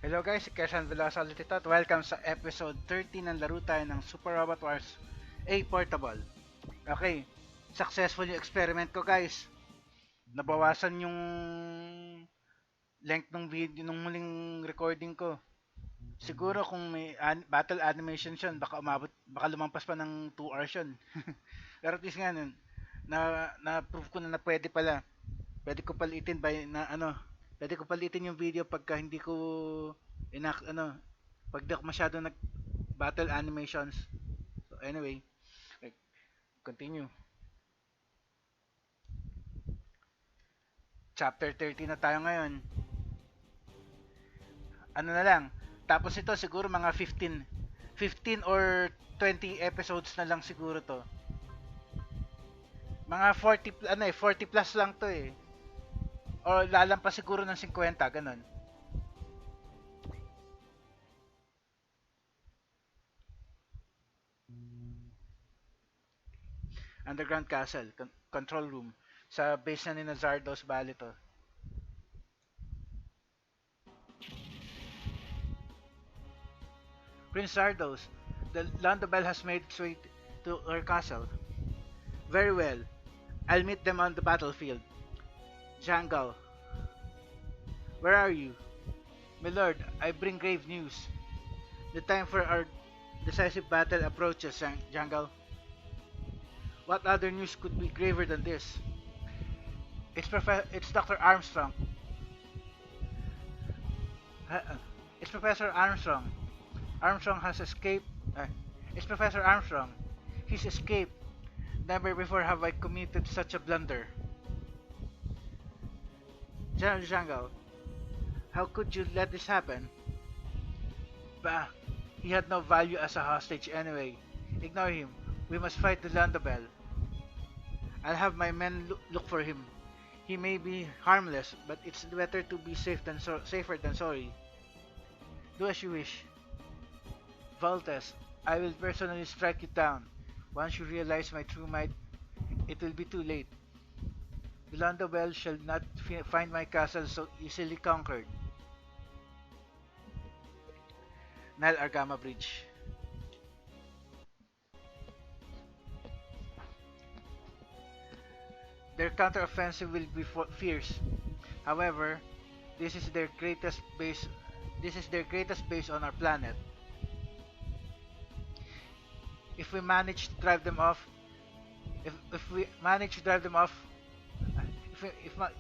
Hello guys, si Keshan Velosa ulit ito at welcome sa episode 30 ng laro tayo ng Super Robot Wars A Portable. Okay, successful yung experiment ko guys. Nabawasan yung length ng video nung muling recording ko. Siguro kung may battle animation yun, baka lumampas pa ng 2 hours yun. Pero at least nga nun, na-prove ko na pwede pala. Pwede ko palitin pwede ko palitin yung video pagka hindi ko pag di ako masyado nag battle animations. So anyway, like, continue. Chapter 30 na tayo ngayon. Ano na lang, tapos ito siguro mga 15 or 20 episodes na lang siguro to. Mga 40 plus lang to eh. O lalampas siguro ng 50, ganun. Underground Castle, control room. Sa base na ni Zardos, bali to. Prince Zardos, the Landabelle has made its way to her castle. Very well. I'll meet them on the battlefield. Jangal, where are you? My lord, I bring grave news. The time for our decisive battle approaches, Jangal. What other news could be graver than this? It's Dr. Armstrong. It's Professor Armstrong. Armstrong has escaped. It's Professor Armstrong. He's escaped. Never before have I committed such a blunder. General Jangal, how could you let this happen? Bah, he had no value as a hostage anyway. Ignore him. We must fight the Landabelle. I'll have my men look for him. He may be harmless, but it's better to be safer than sorry. Do as you wish. Valtes, I will personally strike you down. Once you realize my true might, it will be too late. The Landabelle shall not find my castle so easily conquered. Nile Argama Bridge. Their counteroffensive will be fierce. However, this is their greatest base. This is their greatest base on our planet. If we manage to drive them off, if we manage to drive them off,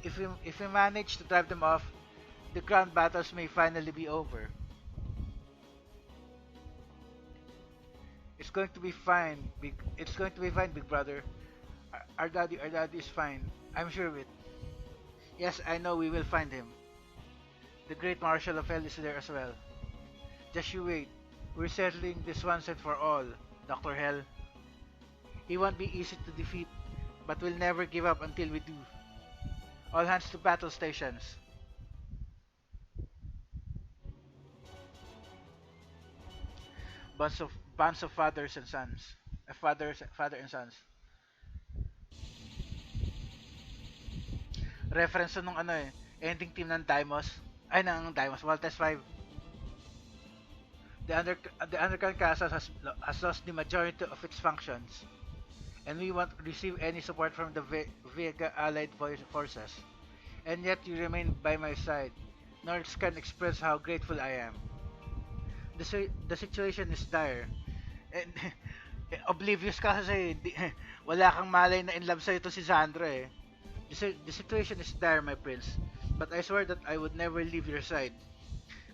if we manage to drive them off, the ground battles may finally be over. It's going to be fine, It's going to be fine, big brother. Our daddy is fine. I'm sure of it. Yes, I know we will find him. The great Marshal of Hell is there as well. Just you wait. We're settling this once and for all, Dr. Hell. He won't be easy to defeat, but we'll never give up until we do. All hands to battle stations. Bonds of fathers and sons. Father and sons. Reference nung ending team ng Dimos, Valtes 5. The Underground Castle has lost the majority of its functions, and we won't receive any support from the Vega Allied forces. And yet you remain by my side. Nords can express how grateful I am. The situation is dire, and oblivious ka kasi wala kang malay na in love sa'yo to si Sandra eh. The situation is dire, my prince, but I swear that I would never leave your side.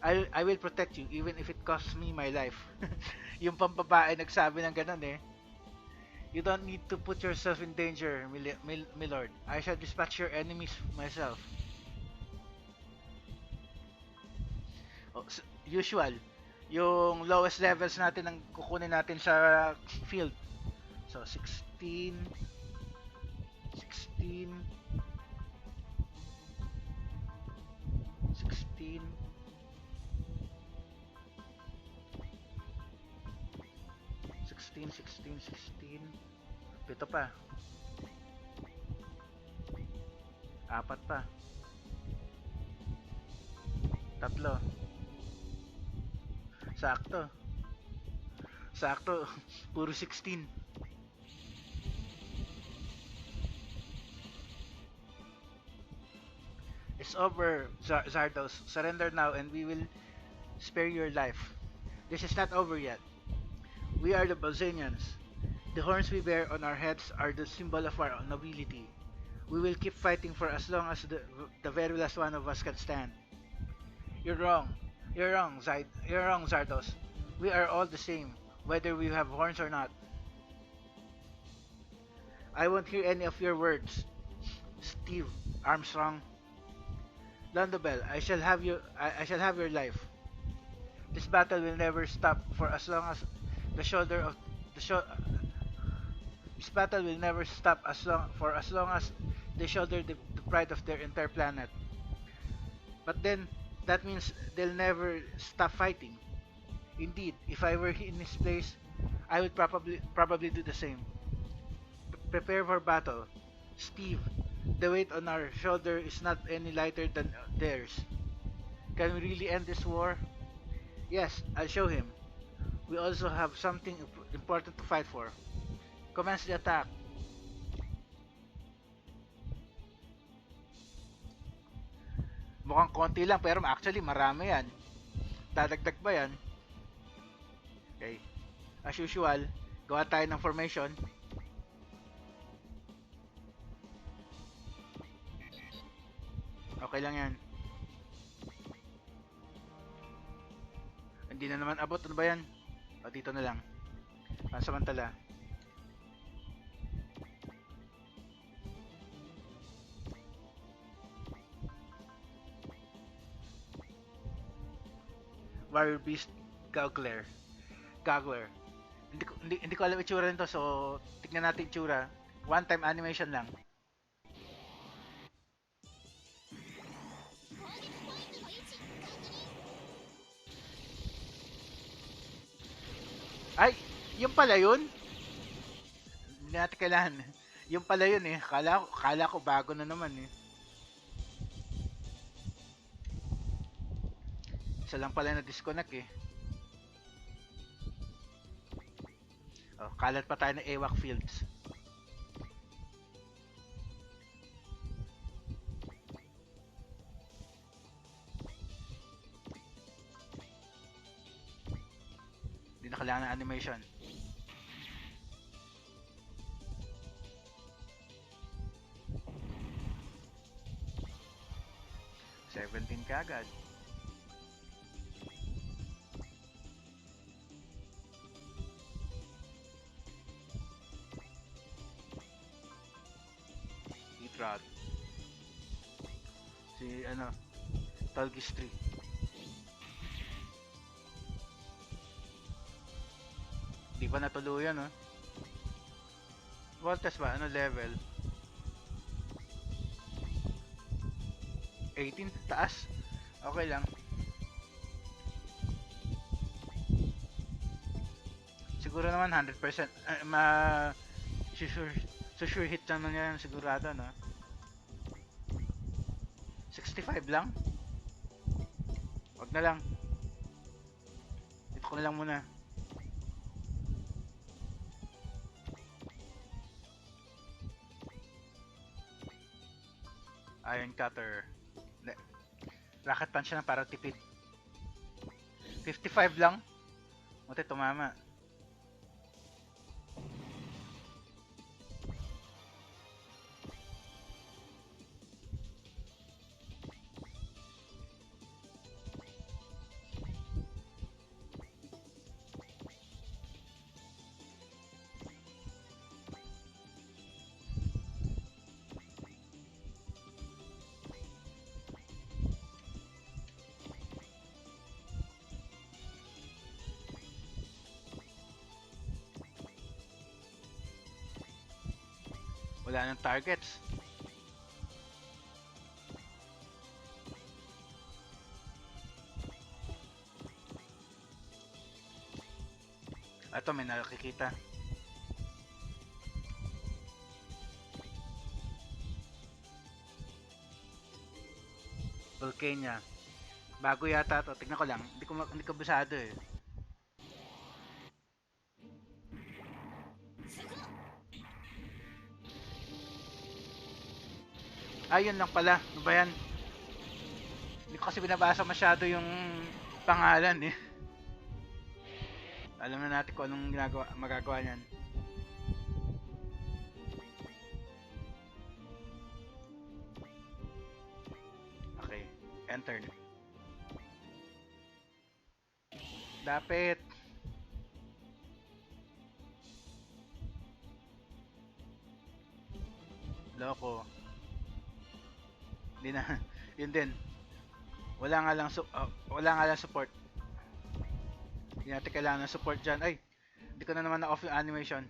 I will protect you even if it costs me my life. Yung pambabae nagsabi ng ganun eh. You don't need to put yourself in danger, my lord. I shall dispatch your enemies myself. Oh, usual. Yung lowest levels natin ang kukunin natin sa field. So 16 16 16 16 Pito pa. Apat pa. Tatlo. Sakto. Sakto. Puro 16. It's over, Zardos. Surrender now and we will spare your life. This is not over yet. We are the Bosnians. The horns we bear on our heads are the symbol of our nobility. We will keep fighting for as long as the very last one of us can stand. You're wrong. You're wrong, Zardos. We are all the same, whether we have horns or not. I won't hear any of your words, Steve Armstrong. Londobel, I shall have your life. This battle will never stop for as long as the shoulder of the sho- this battle will never stop as long as they shoulder the pride of their entire planet. But then that means they'll never stop fighting. Indeed, if I were in his place, I would probably do the same. Prepare for battle. Steve, the weight on our shoulder is not any lighter than theirs. Can we really end this war? Yes, I'll show him. We also have something important to fight for. Commence the attack. Mukhang konti lang pero actually marami yan. Dadagdag ba yan? Okay. As usual, gawa tayo ng formation. Okay lang yan. Hindi na naman abot. Ano ba yan? O, dito na lang. Pansamantala. Warrior Beast Goggler. Goggler. Hindi ko alam itsura nito, so tignan natin itsura. One time animation lang. Ay! Yung pala yun? Hindi natin kailangan. Yung pala yun eh. Kala ko bago na naman eh. Isa lang pala na disconnect eh. Oh, kalat pa tayo ng AWAC fields. Hindi na kailangan ng animation. $17 kagad. Rod. Si ano, Talgis 3. Di pa natuluyan, oh. Voltes ba? Ano level? 18? Taas? Okay lang. Siguro naman 100%. Sure hit naman yan sigurado, no? 65 lang? Wag na lang. Dito ko na lang muna. Iron cutter. Rocket punch na para tipid. 55 lang? Muti tumama. Wala nang targets. Ito may nakikita. Volcania. Bago yata to. Tignan ko lang. Hindi ko bisado eh. Ayun lang pala. Ano ba yan? Hindi ko kasi binabasa masyado yung pangalan eh. Alam na natin kung anong magagawa niyan. Okay. Entered. Dapit. Loko. Hindi na. Yun din. Wala nga lang support. Hindi natin kailangan ng support dyan. Ay! Hindi ko na naman na-off yung animation.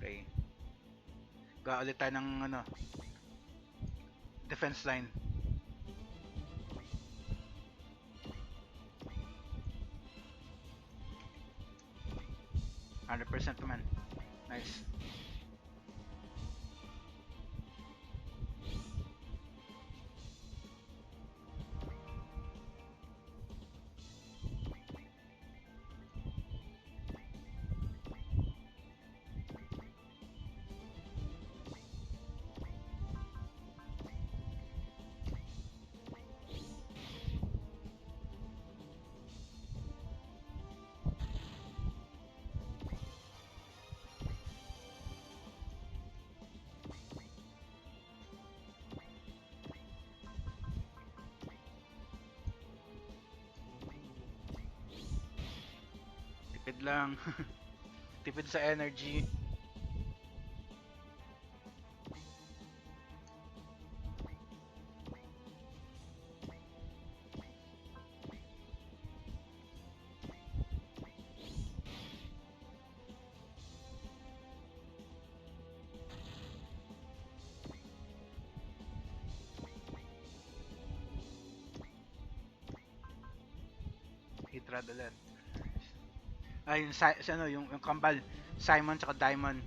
Okay. Gawa ulit tayo ng ano, defense line. %100 naman. Nice. Tipid lang. Tipid sa energy. Hit rod ulit. Ay, ano, yung kambal. Simon tsaka Diamond.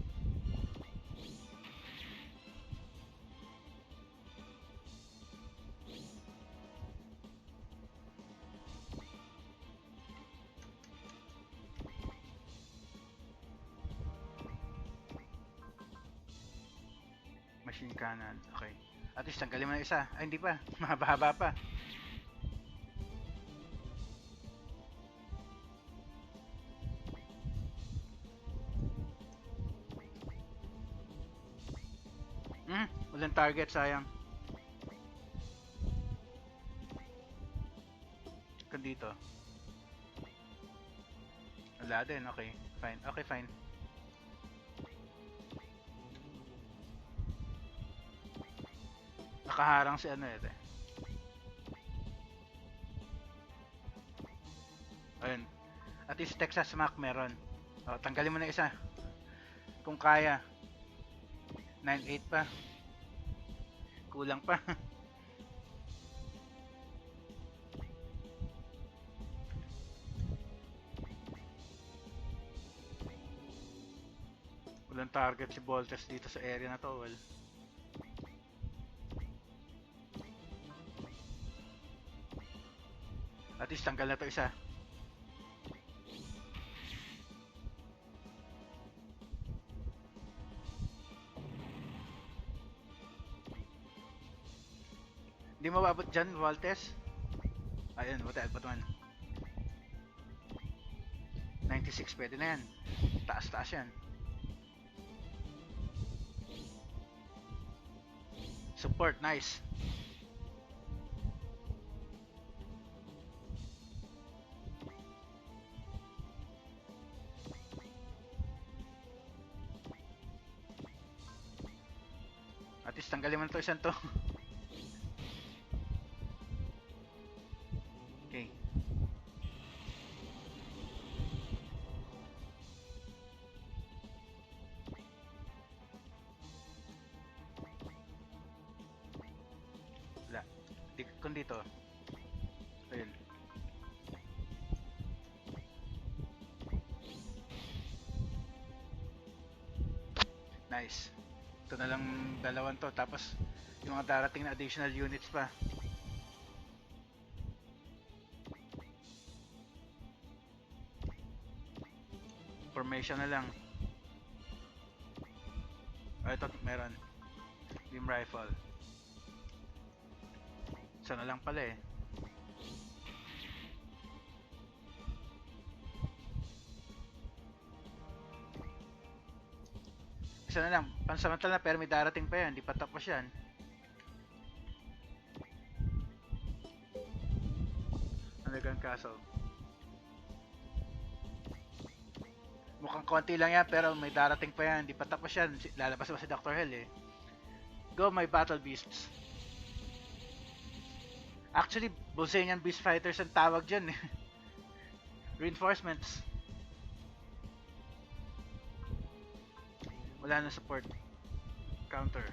Machine cannon. Okay. At least tanggalin mo na isa. Ay, hindi pa. Mahaba-haba pa. Walang target, sayang. Kan dito. Wala din, okay. Fine. Okay, fine. Nakaharang si ano ito. Ayun. At least Texas Mac meron. O, tanggalin mo na isa. Kung kaya. 9-8 pa. Kulang pa. Walang target si Boltes dito sa area na to. Well. At least tanggal na to isa. Hindi mababot dyan, Waltes. Ayun, what man. 96, pwede na yan. Taas-taas yan. Support, nice. At least tanggalin mo na to isang to. Okay. Wala. Kung dito. Ayun. Nice. Ito na lang dalawang to. Tapos yung mga darating na additional units pa. Formation na lang. Oh, ito meron. Beam rifle. Isa na lang pala eh. Isa na lang. Pansamantala pero may darating pa yan. Di pa tapos yan. Underground Castle. Mukhang konti lang yan pero may darating pa yan. Di pa tapos yan. Lalabas pa si Dr. Hell eh. Go my battle beasts. Actually, Bosanian Beast Fighters ang tawag dyan eh. Reinforcements. Wala na support. Counter.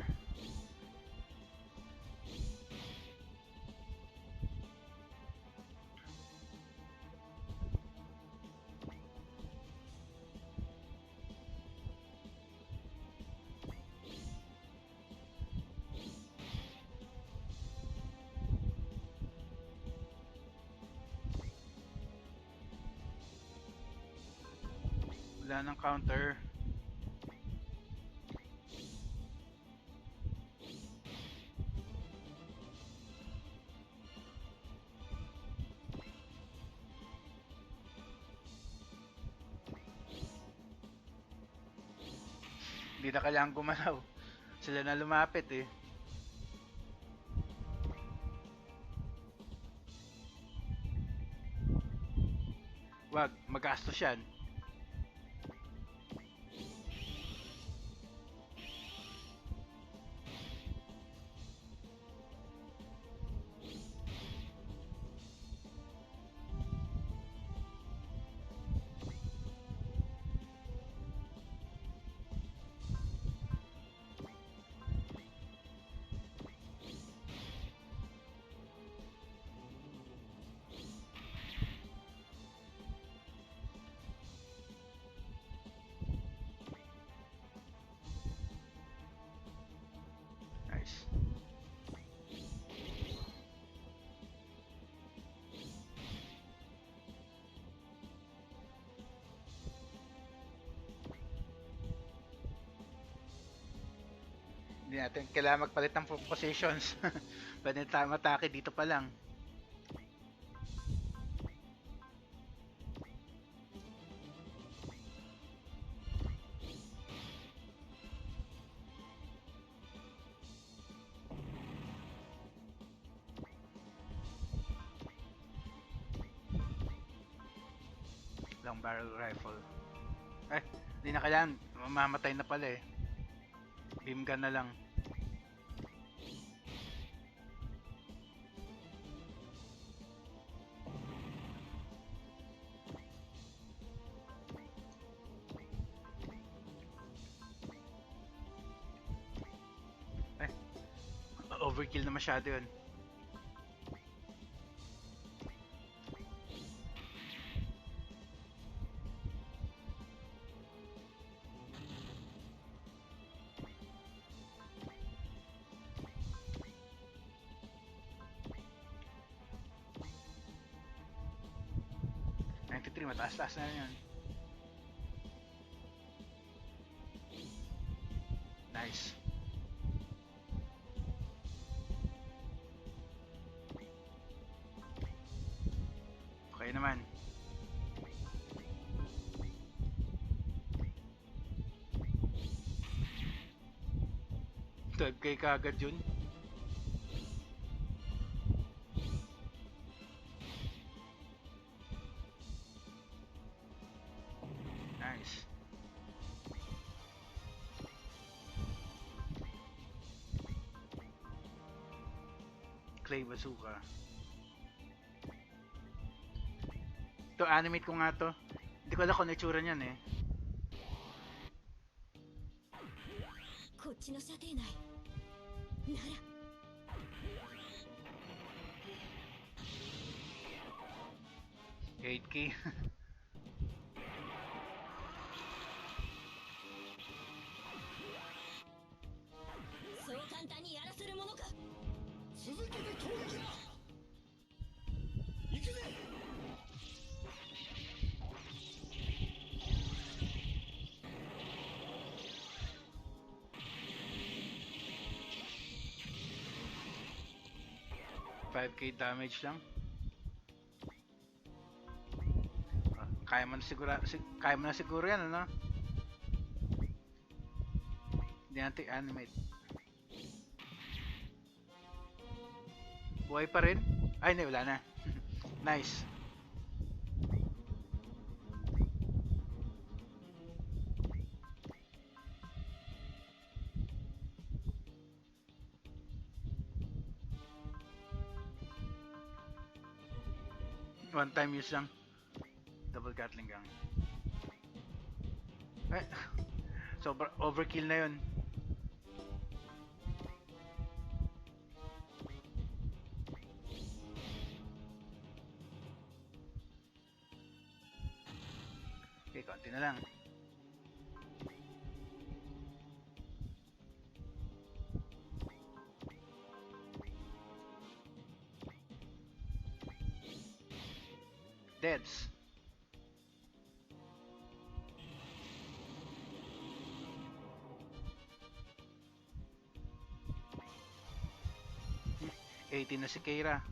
Wala nang counter. Hindi na kailangan gumalaw. Sila na lumapit eh. Wag, magastos yan. Nice. Hindi natin kailangan magpalit ng positions. Pwede tayo matake dito pa lang. Long barrel rifle. Eh, hindi na kailangan. Mamamatay na pala eh. Beam gun na lang. Eh, overkill na masyado yun. Mataas-taas na yun. Nice. Okay naman. 12k kaagad yun. Nice. Clay bazooka. Ito, animate ko nga to. Hindi ko alam kung itsura niyan eh. こっちの射程内なら 8k そう簡単にやらせるものか続けて攻撃だ行くぜ 5k damage lang. Kaya mo na siguro yan, ano? Hindi natin animate. Buhay pa rin? Ay, hindi, wala na. Nice. One time use lang. Double Gatling gun. Eh, sobra overkill na yun. Okay, konti na lang. Deads. Hmm, 18 na si Keira.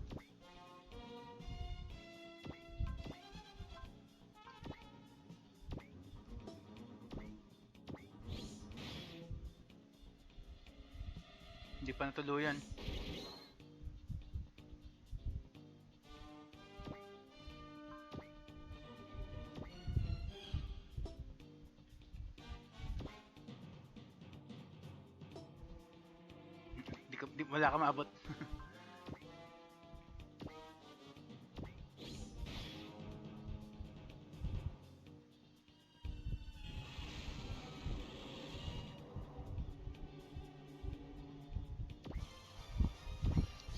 Hindi pa natuluyan. Wala ka maabot.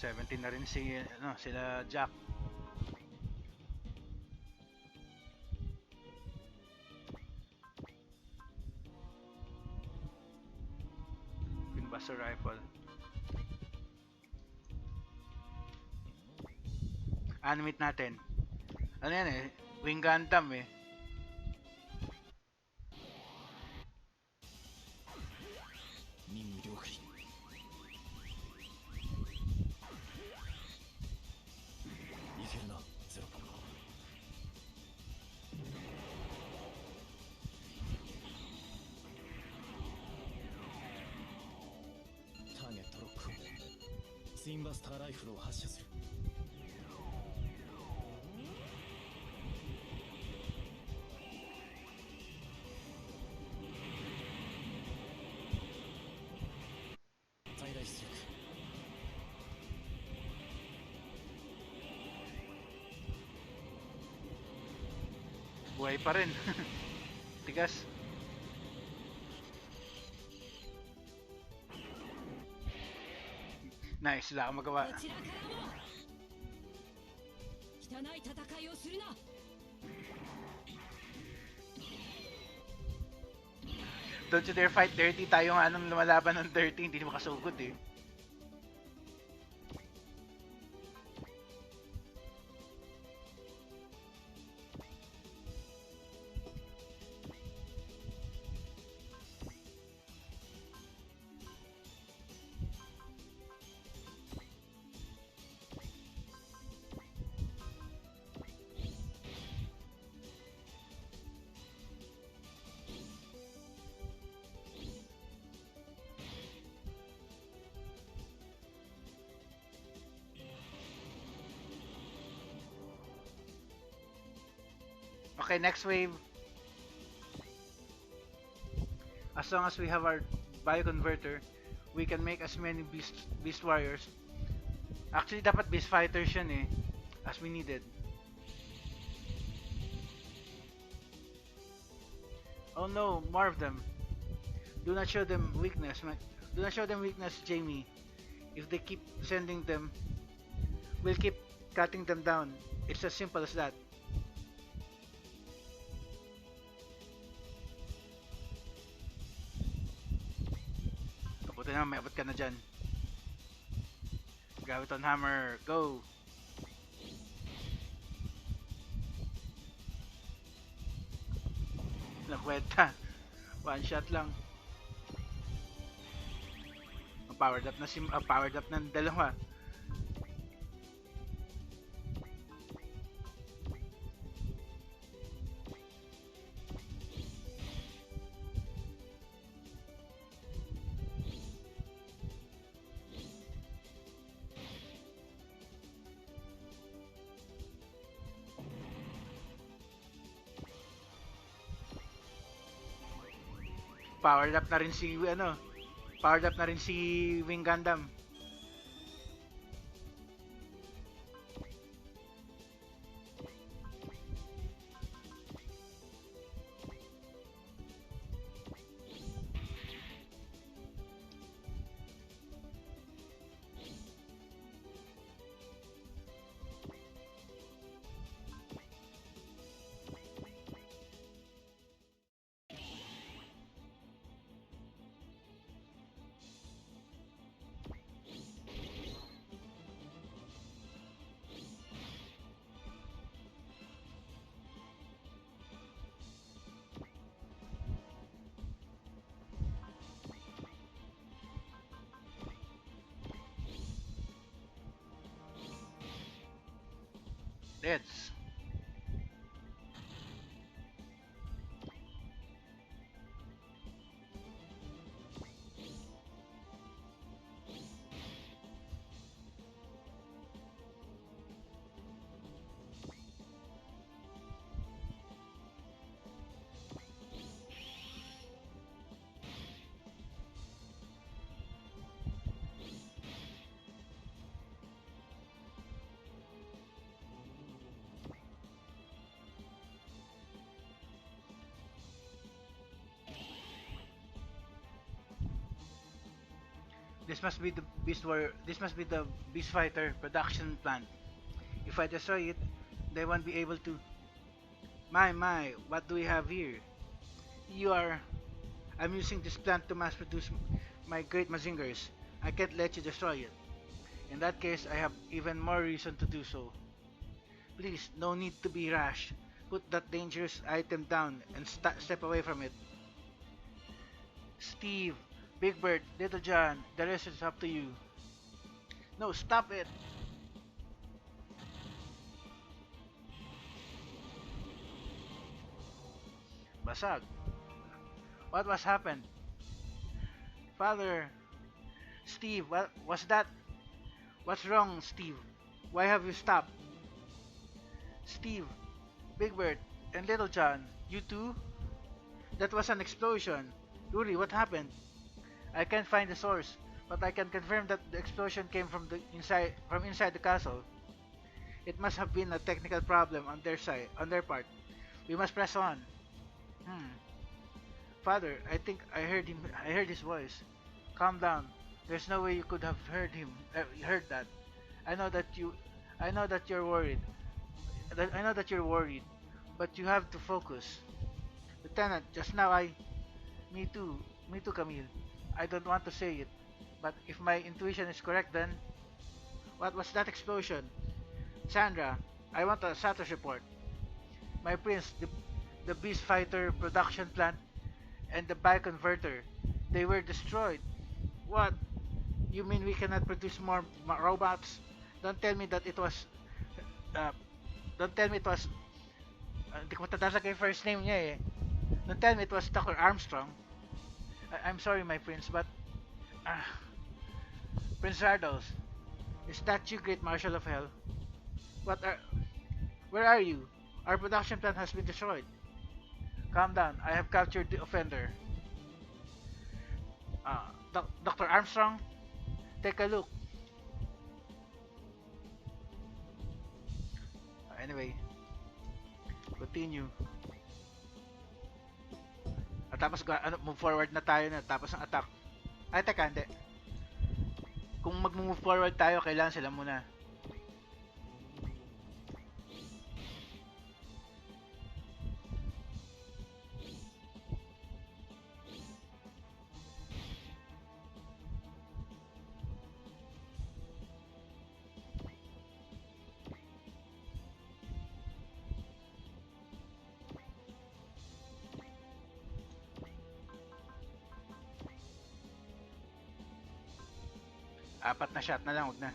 Seventeen na rin sila Jack. Pinbuster rifle. Animate natin. Ano yan eh? Wing Gundam eh. Buhay pa rin. Tigas. Nice, wala akong magawa. Don't you dare fight dirty. Tayo nga nung lumalaban ng dirty, hindi makasugod eh. Okay, next wave. As long as we have our bioconverter, we can make as many beast warriors. Actually, dapat beast fighters yan eh, as we needed. Oh no, more of them. Do not show them weakness. Do not show them weakness, Jamie. If they keep sending them, we'll keep cutting them down. It's as simple as that. Buti na, may abot ka na dyan. Graviton Hammer, go! Nakwenta. One shot lang. Powered up na powered up ng dalawa. powered up na rin si powered up na rin si Wing Gundam. Deads. This must be the Beast Fighter production plant. If I destroy it, they won't be able to. My, what do we have here? You are. I'm using this plant to mass produce my great Mazingers. I can't let you destroy it. In that case, I have even more reason to do so. Please, no need to be rash. Put that dangerous item down and step away from it. Steve, Big Bird, Little John, the rest is up to you. No, stop it! Basag. What was happened? Father, Steve, what was that? What's wrong, Steve? Why have you stopped? Steve, Big Bird, and Little John, you too? That was an explosion. Yuri, what happened? I can't find the source, but I can confirm that the explosion came from inside the castle. It must have been a technical problem on their part. We must press on. Hmm. Father, I think I heard him. I heard his voice. Calm down. There's no way you could have heard that. I know that you. I know that you're worried. I know that you're worried, but you have to focus. Lieutenant, just now I. Me too. Me too, Camille. I don't want to say it, but if my intuition is correct, then what was that explosion? Sandra, I want a status report. My prince, the Beast Fighter production plant and the bioconverter, they were destroyed. What? You mean we cannot produce more robots? Don't tell me that it was. Uh, don't tell me it was. Hindi ko matandaan yung first name niya eh. Don't tell me it was Dr. Armstrong. I'm sorry, my prince, but. Uh, Prince Zardos, is that you, Great Marshal of Hell? What are. Where are you? Our production plant has been destroyed. Calm down, I have captured the offender. Dr. Armstrong, take a look. Anyway, continue. At tapos move forward na tayo na tapos ang attack. Ay teka, hindi. Kung mag-move forward tayo, kailangan sila muna. Apat na shot na lang, wag na.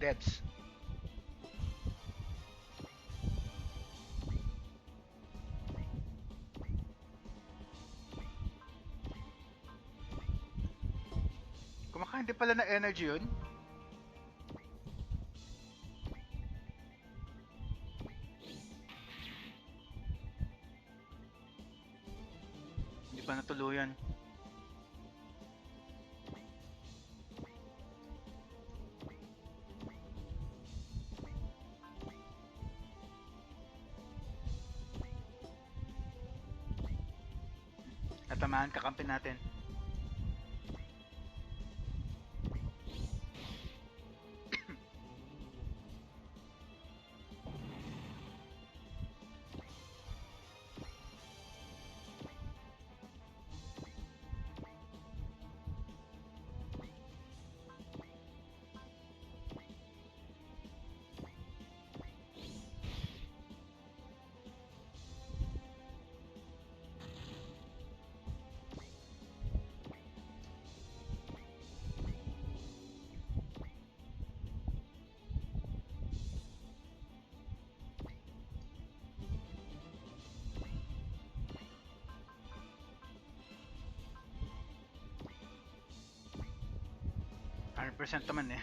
Deads. Kumakain din pala na energy yun. pa natuluyan. Natamaan, kakampi natin. % naman eh.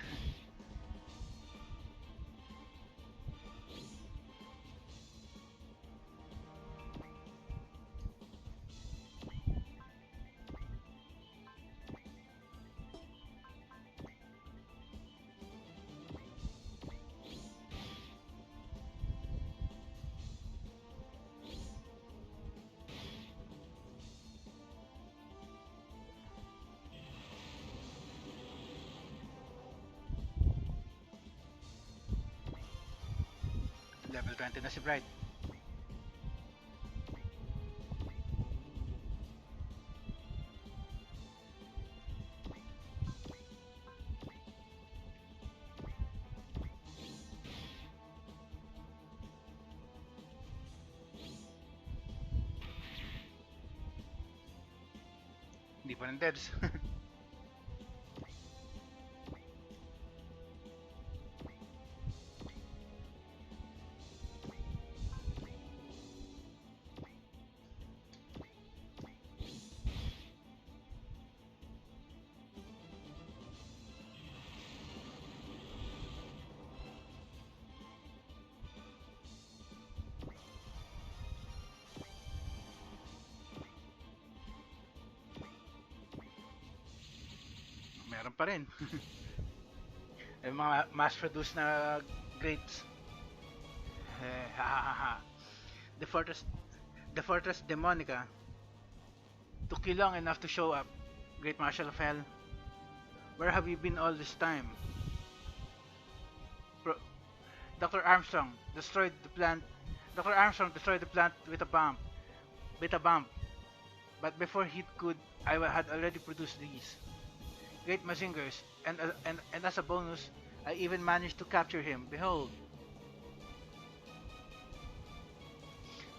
Level 20 na si Bright. Hindi pa ng devs. Meron pa rin. Yung mga mass-produced na grapes. Ha ha ha. The fortress, the Fortress Demonica took you long enough to show up, Great Marshal of Hell. Where have you been all this time? Pro Dr. Armstrong destroyed the plant. Dr. Armstrong destroyed the plant with a bomb. With a bomb. But before he could, had already produced these. Great Mazingers, and as a bonus, I even managed to capture him. Behold.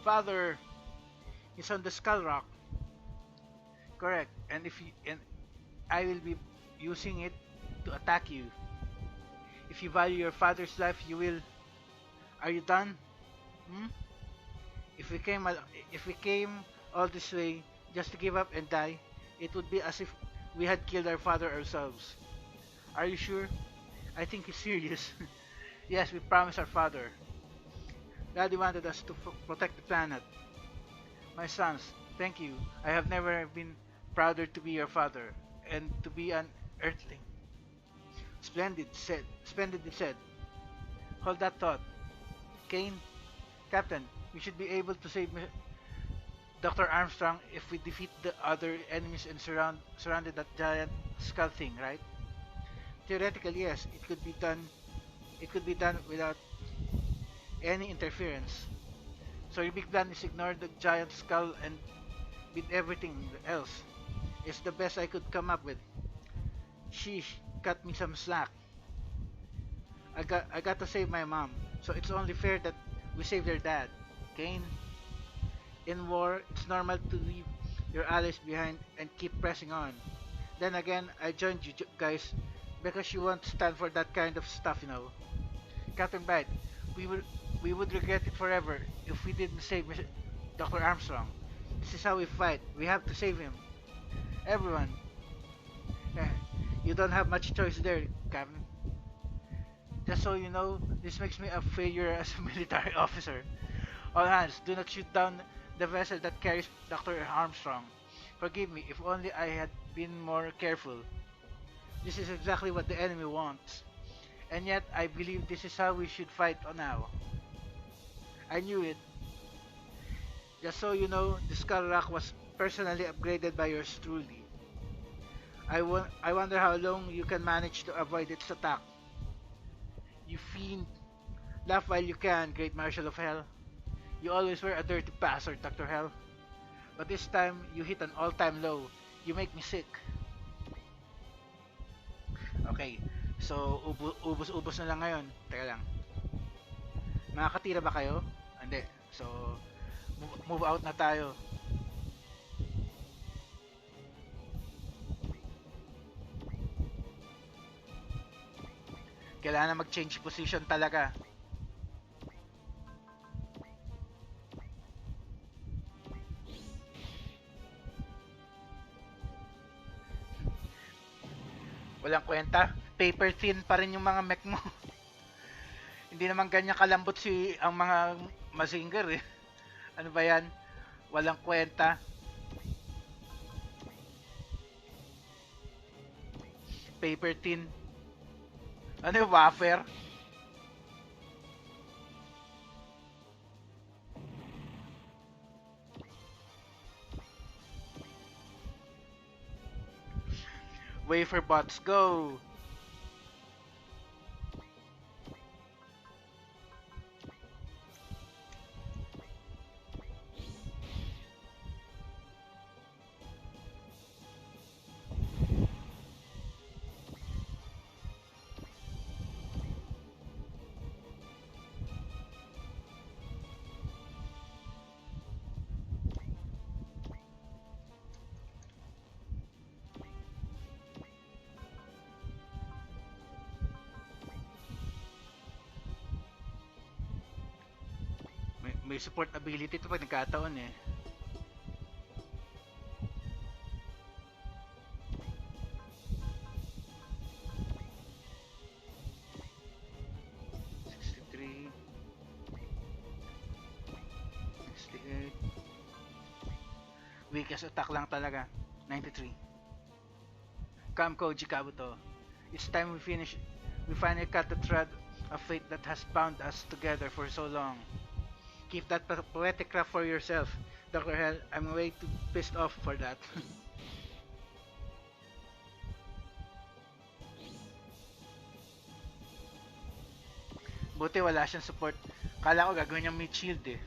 Father, he's on the Skull Rock. Correct. And I will be using it to attack you. If you value your father's life, you will. Are you done? Hmm? If we came all this way just to give up and die, it would be as if we had killed our father ourselves. Are you sure? I think he's serious. Yes, we promised our father. Daddy wanted us to protect the planet. My sons, thank you. I have never been prouder to be your father and to be an earthling. Splendidly said. Hold that thought. Kane, Captain, we should be able to save Dr. Armstrong if we defeat the other enemies and surrounded that giant skull thing, right? Theoretically, yes, it could be done. It could be done without any interference. So your big plan is ignore the giant skull and with everything else. It's the best I could come up with. Sheesh, cut me some slack. I got to save my mom, so it's only fair that we save their dad. Kane, in war, it's normal to leave your allies behind and keep pressing on. Then again, I joined you guys because you won't stand for that kind of stuff, you know. Captain Bright, we would regret it forever if we didn't save Dr. Armstrong. This is how we fight. We have to save him. Everyone. Eh, you don't have much choice there, Captain. Just so you know, this makes me a failure as a military officer. All hands, do not shoot down the vessel that carries Dr. Armstrong. Forgive me, if only I had been more careful. This is exactly what the enemy wants. And yet, I believe this is how we should fight now. I knew it. Just so you know, the Skull Rock was personally upgraded by yours truly. I wonder how long you can manage to avoid its attack. You fiend. Laugh while you can, Great Marshal of Hell. You always were a dirty bastard, Dr. Hell. But this time, you hit an all-time low. You make me sick. Okay, so ubos na lang ngayon. Teka lang. Makakatira ba kayo? Hindi. So, move out na tayo. Kailangan na mag-change position talaga. Walang kwenta. Paper thin pa rin yung mga mech mo. Hindi naman ganyan kalambot ang mga Mazinger eh. Ano ba yan? Walang kwenta. Paper thin. Ano yung wafer? Wafer bots, go! May support ability ito pag nagkataon eh. Weakest attack lang talaga. 93. Come Koji Kabuto. It's time we finally cut the thread of fate that has bound us together for so long. Keep that poetic craft for yourself, Dr. Hell. I'm way too pissed off for that. Buti wala siyang support. Kala ko gagawin niyang mid shield eh.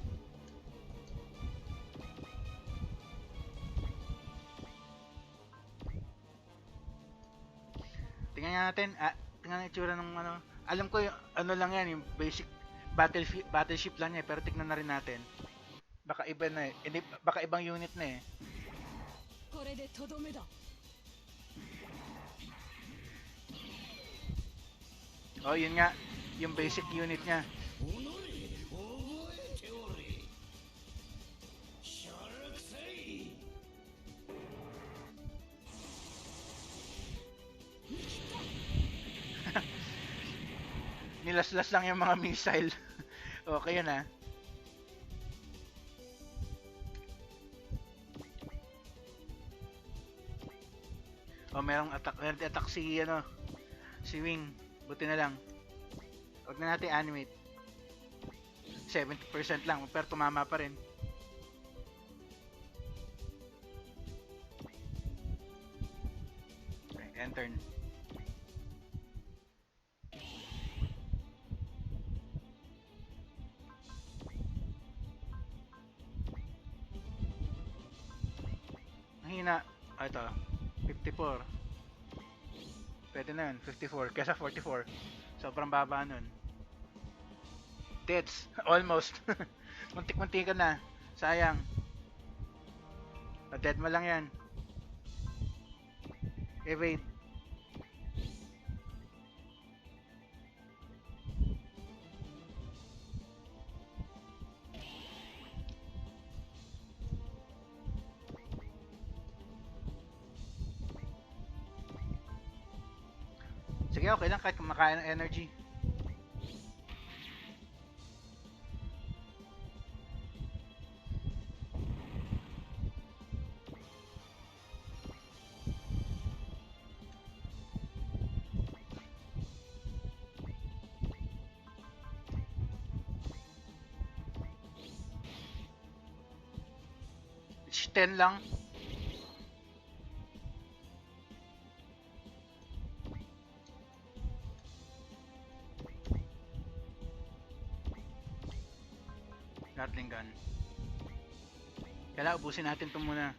Tingnan natin, tingnan ang itsura ng ano. Alam ko yung ano lang yan, yung basic battleship lang niya, pero tingnan na rin natin. Baka iba na eh. Hindi, baka ibang unit na eh. Oh, yun nga, yung basic unit niya. Nilaslas lang yung mga missile. Okay yun ah. Oh, merong attack si ano, si Wing. Buti na lang. Huwag na natin animate. 70% lang, pero tumama pa rin. Okay, enter. Hina. Ito. 54. Pwede na yun. 54. Kesa 44. Sobrang baba nun. Deads. Almost. Muntik-muntik ka na. Sayang. Dead mo lang yan. Evade. Sige, okay lang kahit kumakain ng energy. Push 10 lang. Gatling gun. Kailangan ubusin natin ito muna.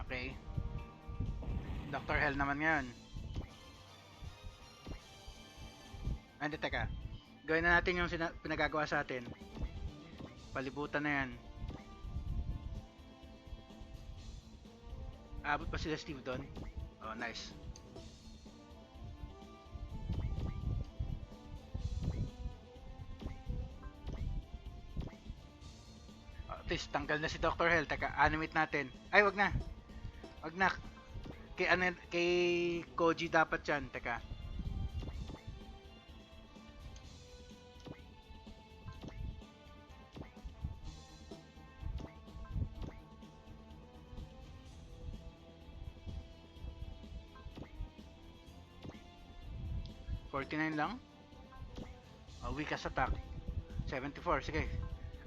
Okay. Dr. Hell naman ngayon. Hindi, teka. Gawin na natin yung pinagagawa sa atin. Palibutan na yan. Abot pa sila Steve doon. Oh, nice. Oh, at least, tanggal na si Dr. Hell. Teka, animate natin. Ay, wag na. Wag na. Kay Koji dapat yan. Teka. $49 lang. Weak as attack. 74. Sige.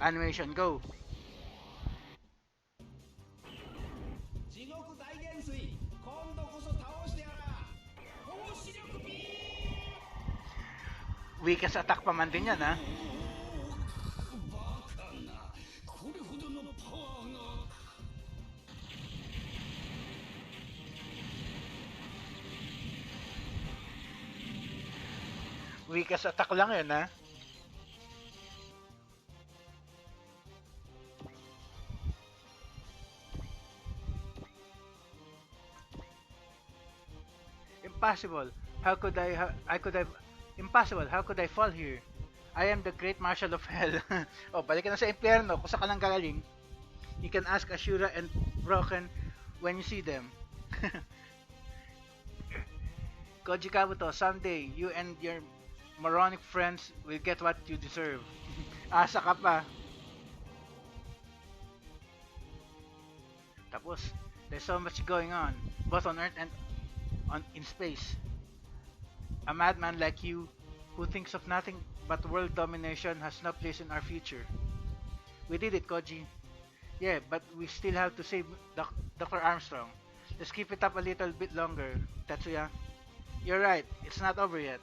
Animation, go. 地獄大元帥今度こそ倒してやら高視力ビー Weak as attack pa man din yan, ha? バカなこれほどのパワーが Weak as attack lang yun, ha? Impossible. Impossible. How could I fall here? I am the great marshal of hell. Oh, balik ka na sa impyerno kung saan ka nang gagaling. You can ask Ashura and Broken when you see them. Koji Kabuto, someday you and your moronic friends will get what you deserve. Asa ka pa. Tapos, there's so much going on, both on Earth and in space. A madman like you, who thinks of nothing but world domination, has no place in our future. We did it, Koji. Yeah, but we still have to save Dr. Armstrong. Let's keep it up a little bit longer, Tetsuya. You're right, it's not over yet.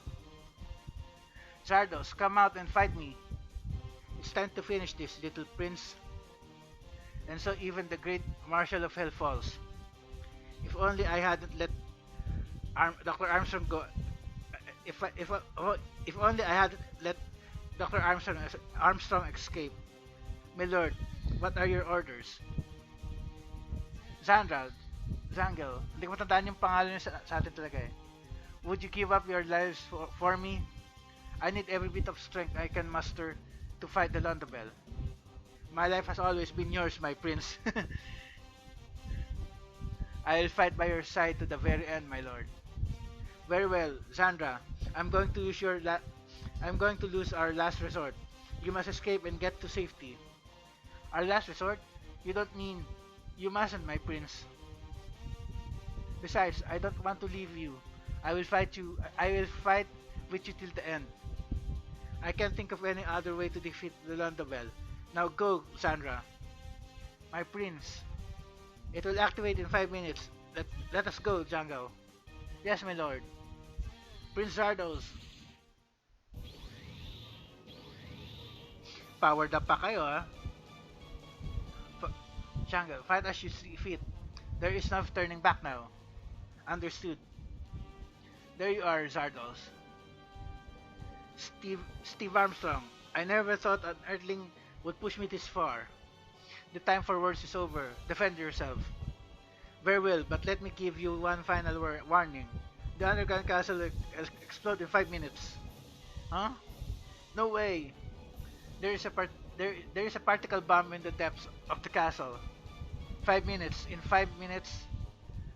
Zardos, come out and fight me. It's time to finish this, little prince. And so even the great Marshal of Hell falls. If only I hadn't let Dr. Armstrong go. If only I hadn't let Dr. Armstrong escape. My lord, what are your orders? Zangel, hindi ko matandaan yung pangalan niya sa atin talaga eh. Would you give up your lives for me? I need every bit of strength I can muster to fight the Londobel. My life has always been yours, my prince. I'll fight by your side to the very end, my lord. Very well, Zandra. I'm going to lose our last resort. You must escape and get to safety. Our last resort? You don't mean you mustn't, my prince. Besides, I don't want to leave you. I will fight with you till the end. I can't think of any other way to defeat the Londobel. Now go, Sandra. My prince. It will activate in 5 minutes. Let us go, Django. Yes, my lord. Prince Zardos. Powered up pa kayo, ha? Django, fight as you see fit. There is no turning back now. Understood. There you are, Zardos. Steve Armstrong. I never thought an Earthling would push me this far. The time for words is over. Defend yourself. Very well, but let me give you one final warning. The underground castle will explode in 5 minutes. Huh? No way. There is a particle bomb in the depths of the castle. 5 minutes. In 5 minutes,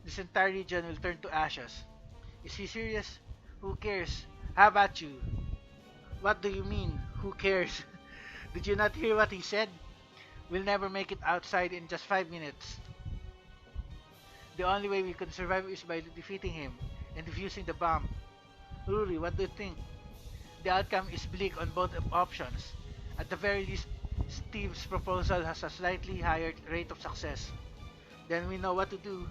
this entire region will turn to ashes. Is he serious? Who cares? How about you? What do you mean? Who cares? Did you not hear what he said? We'll never make it outside in just 5 minutes. The only way we can survive is by defeating him and defusing the bomb. Ruri, what do you think? The outcome is bleak on both options. At the very least, Steve's proposal has a slightly higher rate of success. Then we know what to do.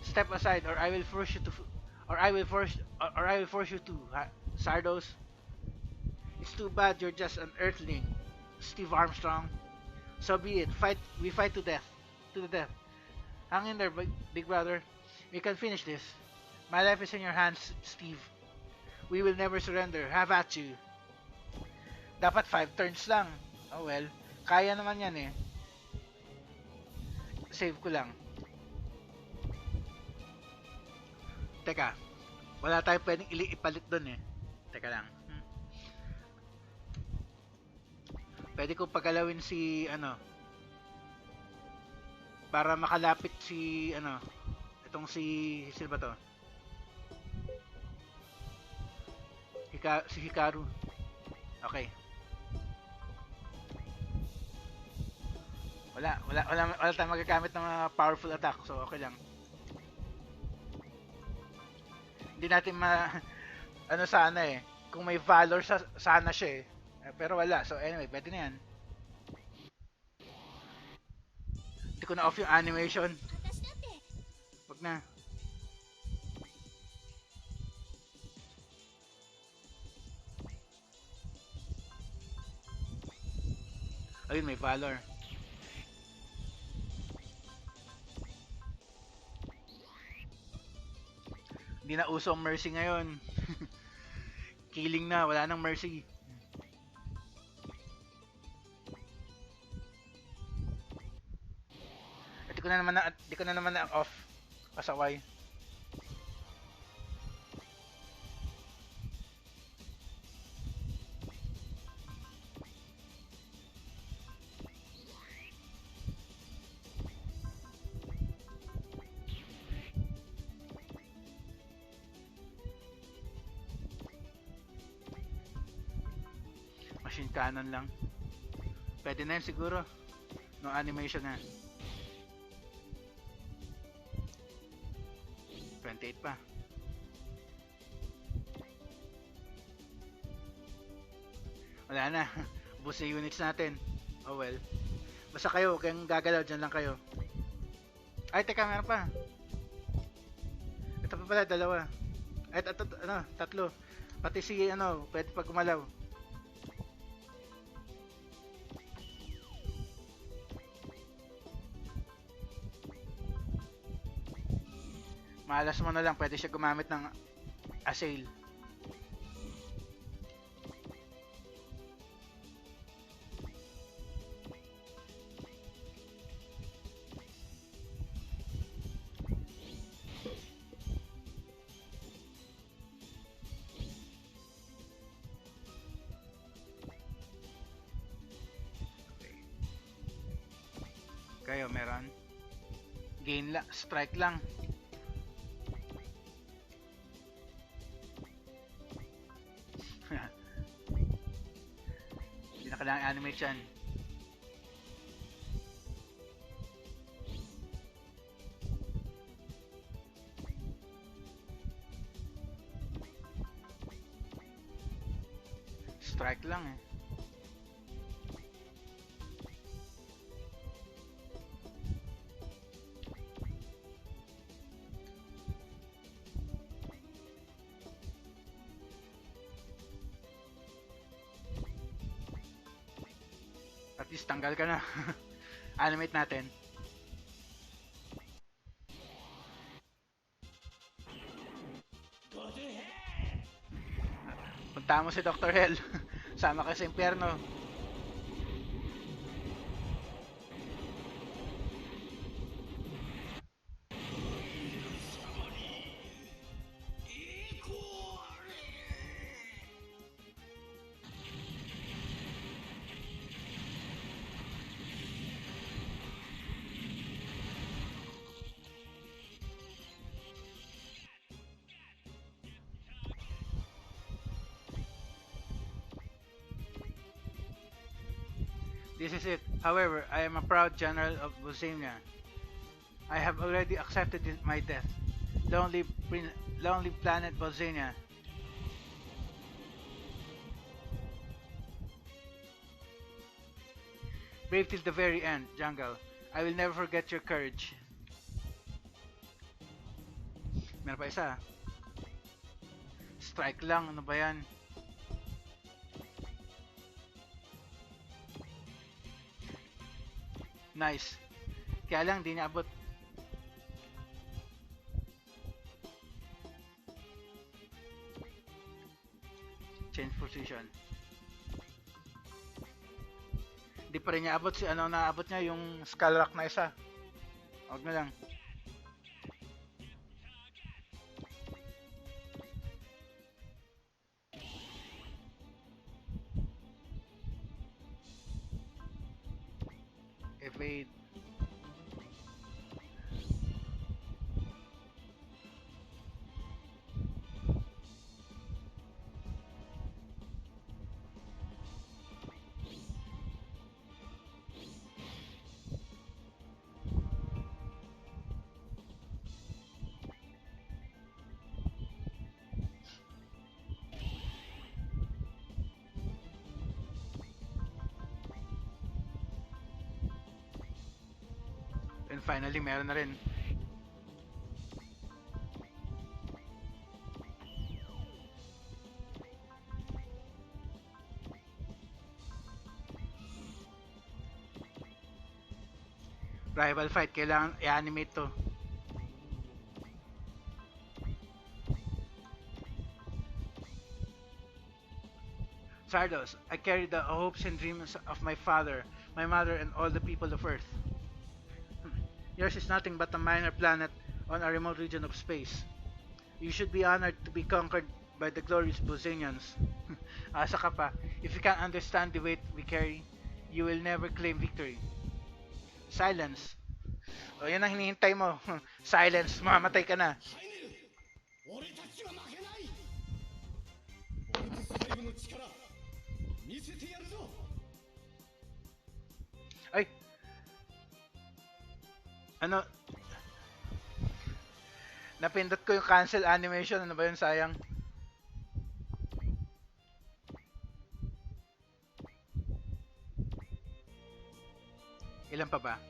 Step aside, or I will force you to, or I will force you to, Zardos. It's too bad you're just an Earthling, Steve Armstrong. So be it. We fight to death, to the death. Hang in there, big brother. We can finish this. My life is in your hands, Steve. We will never surrender. Have at you. Dapat 5 turns lang. Oh well. Kaya naman yan eh. Save ko lang. Teka. Wala tayong pwedeng ipalit dun eh. Teka lang. Pwede ko pagalawin si para makalapit si itong sino ba to? Si Hikaru. Okay. Wala tayong magagamit ng mga powerful attack, so okay lang. Hindi natin sana eh. Kung may valor sana siya eh. Pero wala. So anyway, pwede na yan. Hindi ko na off yung animation. Wag na. Ayun, may valor. Hindi na uso ang mercy ngayon. Killing na, wala nang mercy. Di ko na naman na off pasaway. Machine cannon lang. Pwede na yun siguro. No animation na. 28 pa. Wala na. Ubus na units natin. Oh well. Basta kayo, huwag kayong gagalaw. Dyan lang kayo. Ay, teka, meron pa. Ito pa pala, dalawa. Ay, tatlo. Pati si, pwede pa gumalaw. Malas mo na lang, pwede siya gumamit ng assail. Okay. Kayo, meron. Gain lang, strike lang. Hindi na kailangan animate yan. Strike lang eh. At least tanggal ka na. Animate natin. Punta mo si Dr. Hell. Sama ka sa impyerno. This is it. However, I am a proud general of Bosnia. I have already accepted my death. Lonely, lonely planet Bosnia. Brave till the very end, Jungle. I will never forget your courage. Meron pa isa. Strike lang, ano ba yan? Nice. Kaya lang, di niya abot. Change position. Di pa rin niya abot si ano na abot niya yung skull rock na isa. Huwag na lang. Evade. And finally, meron na rin. Rival fight, kailangan i-animate to. Zardos, I carry the hopes and dreams of my father, my mother, and all the people of Earth. Yours is nothing but a minor planet on a remote region of space. You should be honored to be conquered by the glorious Bosnians. Asa ka pa, if you can't understand the weight we carry, you will never claim victory. Silence. O yan ang hinihintay mo. Silence, mamamatay ka na. ファイネル俺たちは負けない俺と最後の力見せてやるぞ Ay! Ano? Napindot ko yung cancel animation. Ano ba yun? Sayang. Ilan pa ba?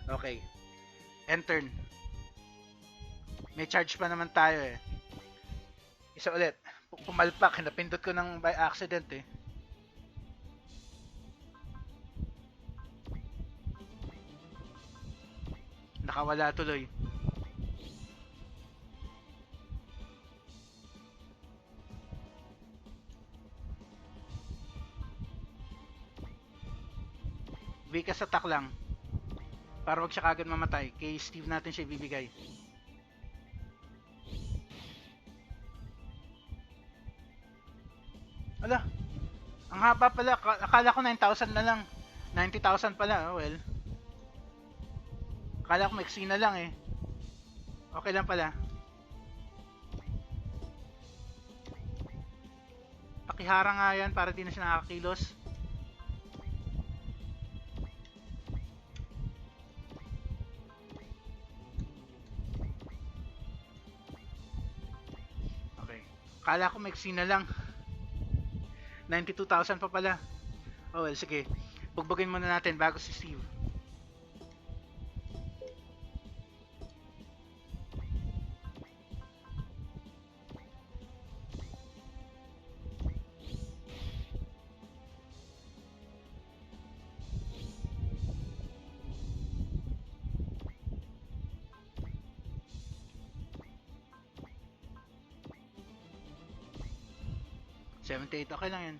Okay. Enter. May charge pa naman tayo eh. Isa ulit. Pumalpak. Napindot ko ng by accident eh. Nakawala tuloy. Weakest attack lang. Para wag siya kagad mamatay. Kay Steve natin siya ibibigay. Ala. Ang haba pala. Akala ko 9,000 na lang. 90,000 pala. Oh well. Akala ko maiksi na lang eh. Okay lang pala. Pakihara nga yan para di na siya nakakakilos. Okay. Akala ko maiksi na lang. 92,000 pa pala. Oh well, sige. Bugbugin muna natin bago si Steve. $78, okay lang yan.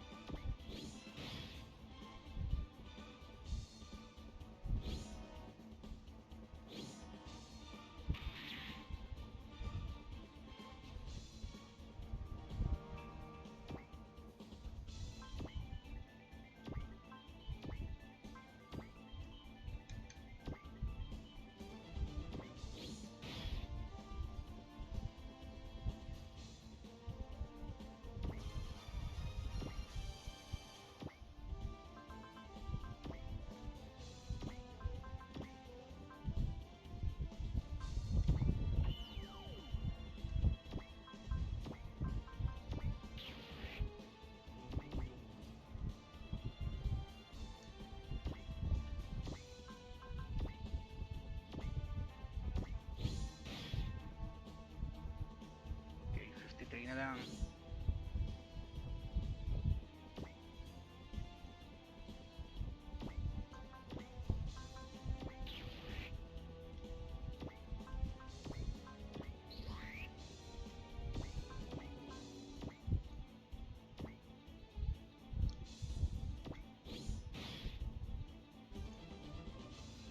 lang.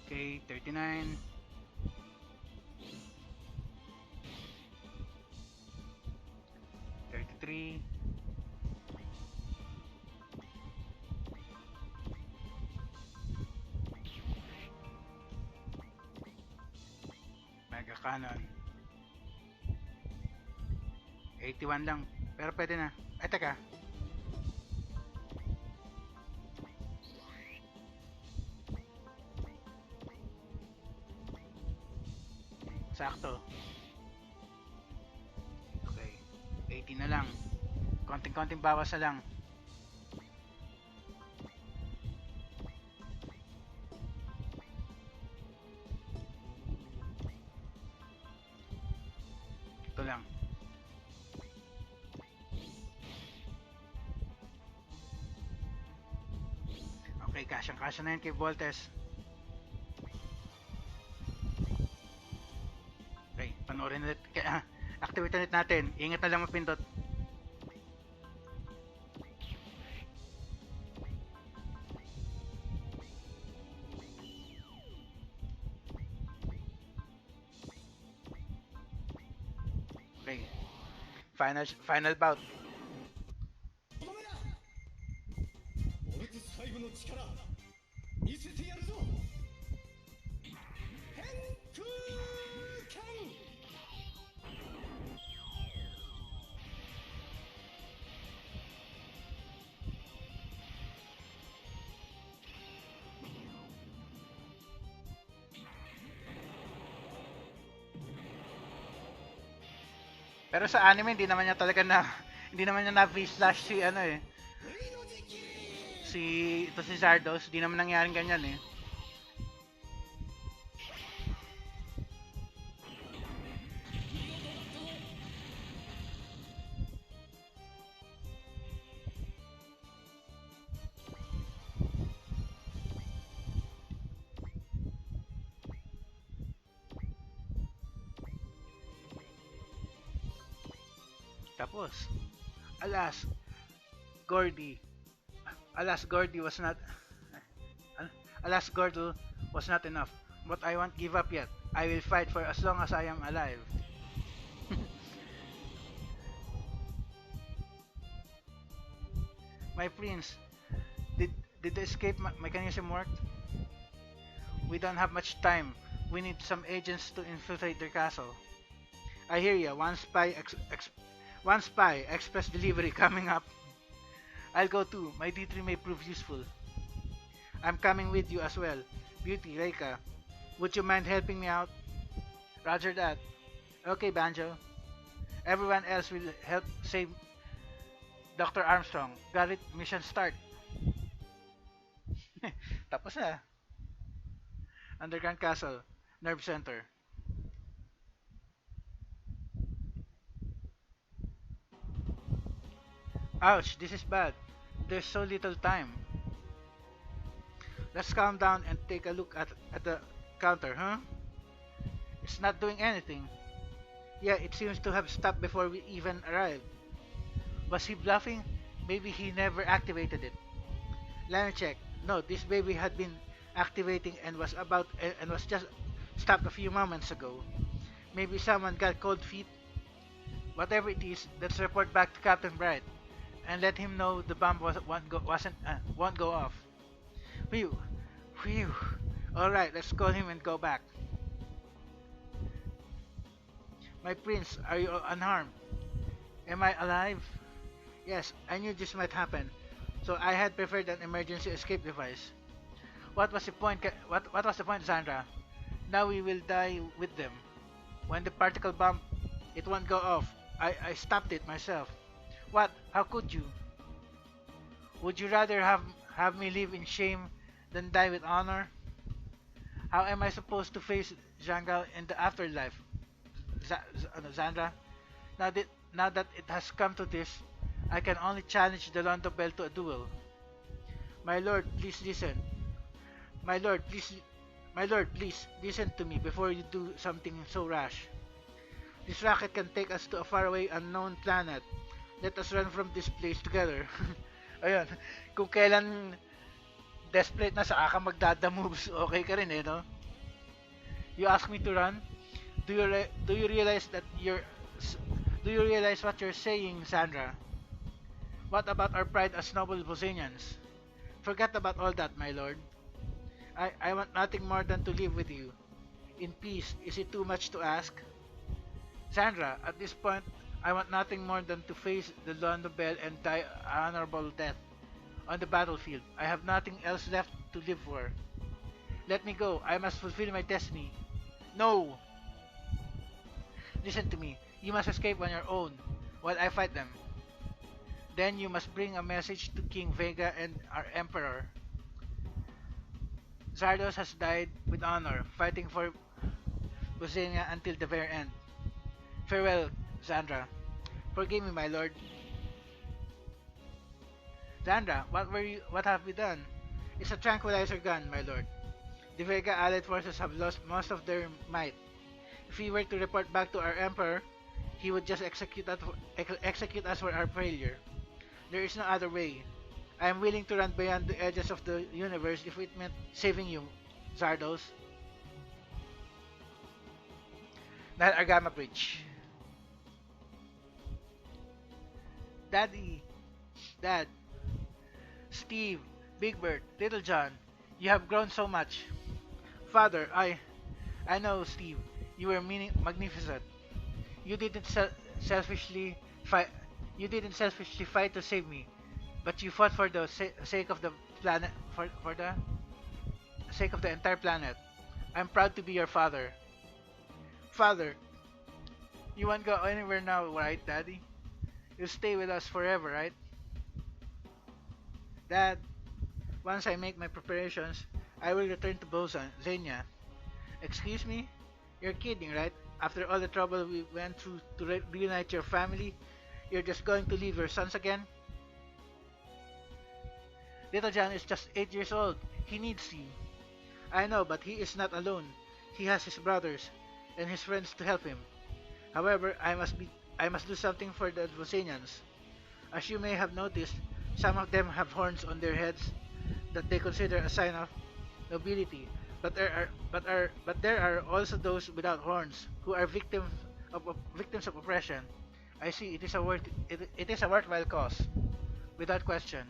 Okay, 39. 33. Mega Cannon. 81 lang. Pero pwede na. Ay, teka. Sakto. Okay. 80 na lang. Konting-konting bawas na lang. Ito lang. Okay, kasyang-kasya na yun kay Voltes. Okay, panoorin ulit. Activate ulit natin. Ingat na lang mapindot. Okay. Final bout. とどめだ。ボルテス5の力見せてやるぞ。変空剣。Pero sa anime hindi naman niya talaga na hindi naman niya na V-slash si ano eh. Si Zardos, hindi naman nangyaring ganyan eh. Tapos, alas, Gordy. Gordy was not. Alas, Gordo was not enough. But I won't give up yet. I will fight for as long as I am alive. My prince, did the escape mechanism work? We don't have much time. We need some agents to infiltrate their castle. I hear ya. One spy express delivery coming up. I'll go too. My D3 may prove useful. I'm coming with you as well. Beauty, Reika, would you mind helping me out? Roger that. Okay, Banjo. Everyone else will help save Dr. Armstrong. Got it? Mission start. Tapos na. Underground Castle. Nerve Center. Ouch, this is bad. There's so little time. Let's calm down and take a look at the counter, huh? It's not doing anything. Yeah, it seems to have stopped before we even arrived. Was he bluffing? Maybe he never activated it. Let me check. No, this baby had been activating and was just stopped a few moments ago. Maybe someone got cold feet. Whatever it is, let's report back to Captain Bright and let him know the bomb won't go off. Phew, phew. All right, let's call him and go back. My prince, are you unharmed? Am I alive? Yes, I knew this might happen, so I had prepared an emergency escape device. What was the point? What was the point, Sandra? Now we will die with them. When the particle bomb, it won't go off. I stopped it myself. What? How could you? Would you rather have me live in shame than die with honor? How am I supposed to face Zhangal in the afterlife? Zandra? Now now that it has come to this, I can only challenge the Londo Bell to a duel. My lord, please listen. My lord, please, my lord, please listen to me before you do something so rash. This rocket can take us to a faraway unknown planet. Let us run from this place together. Ayun, kung kailan desperate na sa aka magdada moves, okay ka rin eh, no? You ask me to run? Do you realize that do you realize what you're saying, Sandra? What about our pride as noble Bosnians? Forget about all that, my lord. I want nothing more than to live with you. In peace, is it too much to ask? Sandra, at this point, I want nothing more than to face the London Bell and die honorable death on the battlefield. I have nothing else left to live for. Let me go. I must fulfill my destiny. No! Listen to me. You must escape on your own while I fight them. Then you must bring a message to King Vega and our Emperor. Zardos has died with honor, fighting for Bosnia until the very end. Farewell, Sandra. Forgive me, my lord. Sandra, what have you done? It's a tranquilizer gun, my lord. The Vega allied forces have lost most of their might. If we were to report back to our emperor, he would just execute us for our failure. There is no other way. I am willing to run beyond the edges of the universe if it meant saving you, Zardos. Dahil Argama Bridge. Daddy, Dad, Steve, Big Bird, Little John, you have grown so much. Father, I know, Steve, you were magnificent. You didn't selfishly fight. You didn't selfishly fight to save me, but you fought for the sake of the planet, for the sake of the entire planet. I'm proud to be your father. Father, you won't go anywhere now, right, Daddy? You'll stay with us forever, right? Dad, once I make my preparations, I will return to Bosnia. Excuse me? You're kidding, right? After all the trouble we went through to reunite your family, you're just going to leave your sons again? Little John is just 8 years old. He needs you. I know, but he is not alone. He has his brothers and his friends to help him. However, I must do something for the Bosnians. As you may have noticed, some of them have horns on their heads that they consider a sign of nobility. But there are also those without horns who are victims of oppression. I see it is a worthwhile cause, without question.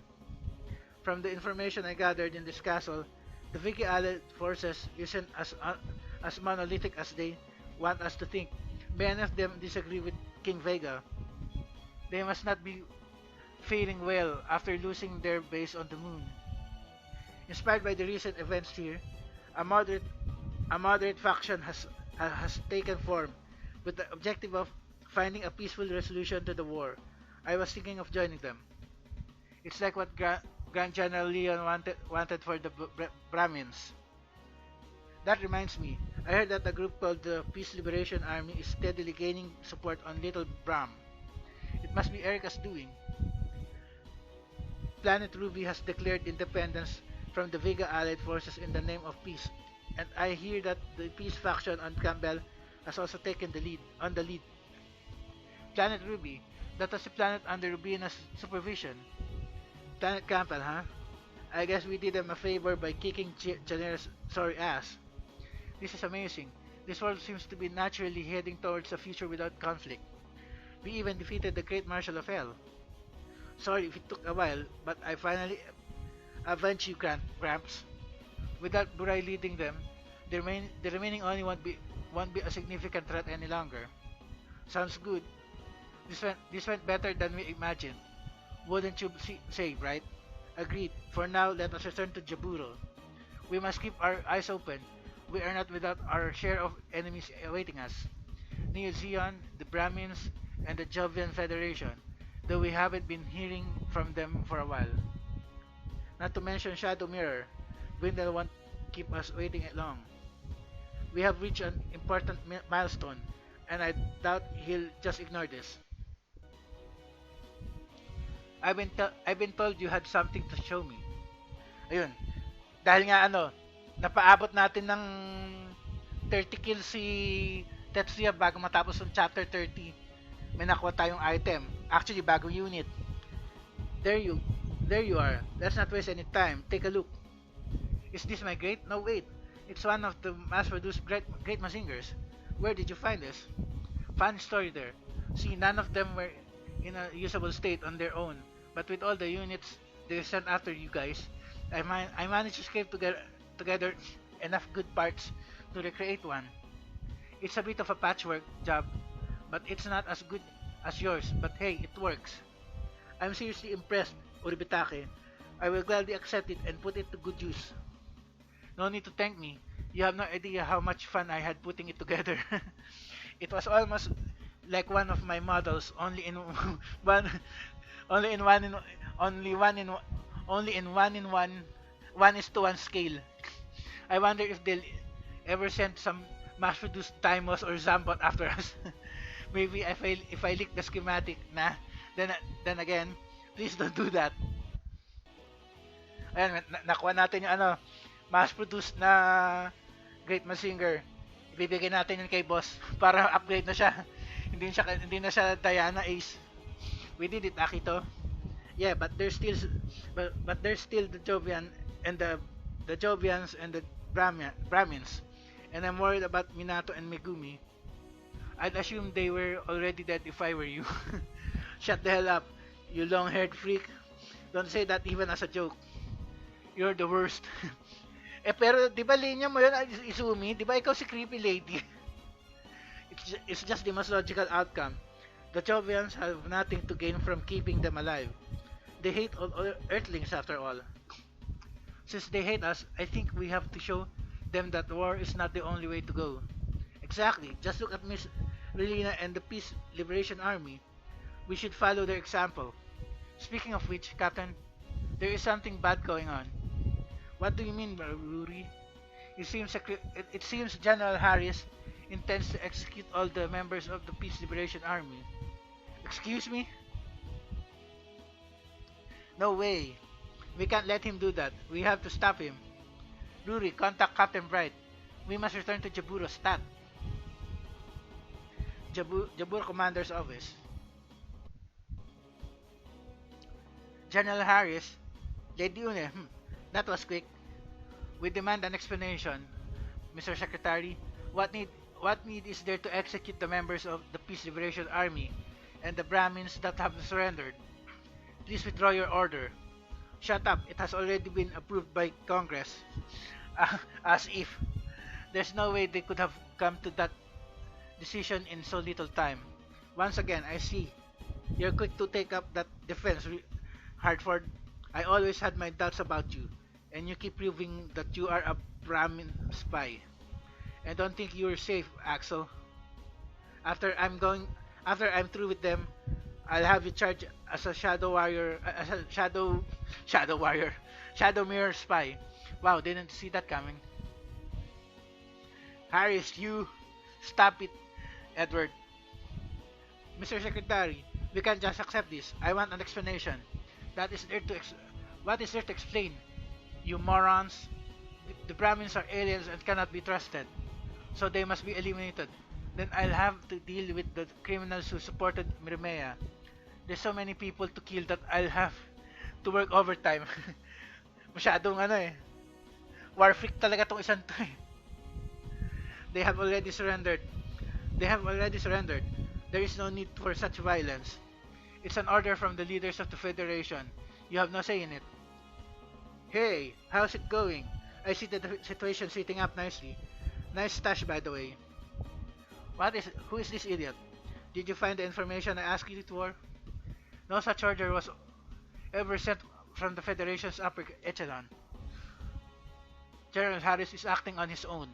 From the information I gathered in this castle, the Vicky Allied forces isn't as monolithic as they want us to think. Many of them disagree with King Vega. They must not be faring well after losing their base on the moon. Inspired by the recent events here, a moderate faction has taken form with the objective of finding a peaceful resolution to the war. I was thinking of joining them. It's like what Grand General Leon wanted for the Brahmins. That reminds me, I heard that a group called the Peace Liberation Army is steadily gaining support on Little Brahm. It must be Erica's doing. Planet Ruby has declared independence from the Vega Allied forces in the name of peace, and I hear that the peace faction on Campbell has also taken the lead. Planet Ruby, that was a planet under Rubina's supervision. Planet Campbell, huh? I guess we did them a favor by kicking Janera's sorry ass. This is amazing. This world seems to be naturally heading towards a future without conflict. We even defeated the Great Marshal of Hell. Sorry if it took a while, but I finally avenged you, Gramps. Without Burai leading them, the remaining only won't be a significant threat any longer. Sounds good. This went better than we imagined. Wouldn't you say, right? Agreed. For now, let us return to Jaburo. We must keep our eyes open. We are not without our share of enemies awaiting us. Neo Zeon, the Brahmins, and the Jovian Federation, though we haven't been hearing from them for a while. Not to mention Shadow Mirror. Windel won't keep us waiting long. We have reached an important milestone, and I doubt he'll just ignore this. I've been told you had something to show me. Ayun. Dahil nga ano, napaabot natin ng 30 kills si Tetsuya bago matapos yung chapter 30. May nakuha tayong item. Actually, bagong unit. There you, there you are. Let's not waste any time. Take a look. Is this my grate? No, wait. It's one of the mass-produced great Mazingers. Where did you find this? Funny story there. See, none of them were in a usable state on their own. But with all the units they sent after you guys, I managed to scrape together enough good parts to recreate one. It's a bit of a patchwork job, but it's not as good as yours. But hey, it works. I'm seriously impressed, Uribitake. I will gladly accept it and put it to good use. No need to thank me. You have no idea how much fun I had putting it together. It was almost like one of my models, only in one, only in one in only one in only in one is to one scale. I wonder if they'll ever send some mass-produced Timos or Zambot after us. Maybe if I leak the schematic, nah. Then again, please don't do that. Ayan, nakuha natin yung ano, mass-produced na Great Mazinger. Ibibigay natin yun kay boss para upgrade na siya. Hindi na siya Diana Ace. We did it, Akito. Yeah, but there's still the Jovian and the Jovians and the Brahmins. And I'm worried about Minato and Megumi. I'd assume they were already dead if I were you. Shut the hell up, you long-haired freak. Don't say that even as a joke. You're the worst. Eh pero di ba linya mo yun, Izumi? Di ba ikaw si creepy lady? It's just the most logical outcome. The Jovians have nothing to gain from keeping them alive. They hate all Earthlings after all. Since they hate us, I think we have to show them that war is not the only way to go. Exactly. Just look at Miss Relina and the Peace Liberation Army. We should follow their example. Speaking of which, Captain, there is something bad going on. What do you mean, Ruri? It seems General Harris intends to execute all the members of the Peace Liberation Army. Excuse me? No way. We can't let him do that. We have to stop him. Ruri, contact Captain Bright. We must return to Jaburo's stat. Jaburo Commander's Office. General Harris, Lady Une, that was quick. We demand an explanation, Mr. Secretary. What need is there to execute the members of the Peace Liberation Army and the Brahmins that have surrendered? Please withdraw your order. Shut up, it has already been approved by Congress. As if. There's no way they could have come to that decision in so little time. Once again, I see. You're quick to take up that defense, Hartford. I always had my doubts about you, and you keep proving that you are a Brahmin spy. And don't think you're safe, Axel. After I'm through with them, I'll have you charged as a shadow warrior, shadow mirror spy. Wow, didn't see that coming. Harris, you stop it, Edward. Mr. Secretary, we can't just accept this. I want an explanation. What is there to explain? You morons. The Brahmins are aliens and cannot be trusted, so they must be eliminated. Then I'll have to deal with the criminals who supported Mirmea. There's so many people to kill that I'll have to work overtime. Masyadong ano eh. War freak talaga tong isang to eh. They have already surrendered. There is no need for such violence. It's an order from the leaders of the Federation. You have no say in it. Hey, how's it going? I see the situation sitting up nicely. Nice stash, by the way. Who is this idiot? Did you find the information I asked you for? No such order was ever sent from the Federation's upper echelon. General Harris is acting on his own.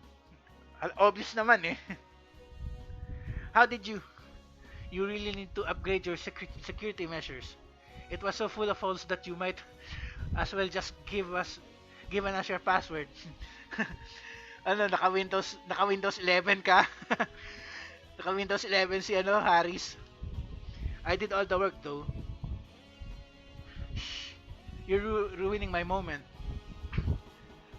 Obvious naman eh. How did you? You really need to upgrade your security measures. It was so full of holes that you might as well just given us your password. Ano, naka-Windows 11 ka? Naka-Windows 11 si Harris. I did all the work though. You're ruining my moment.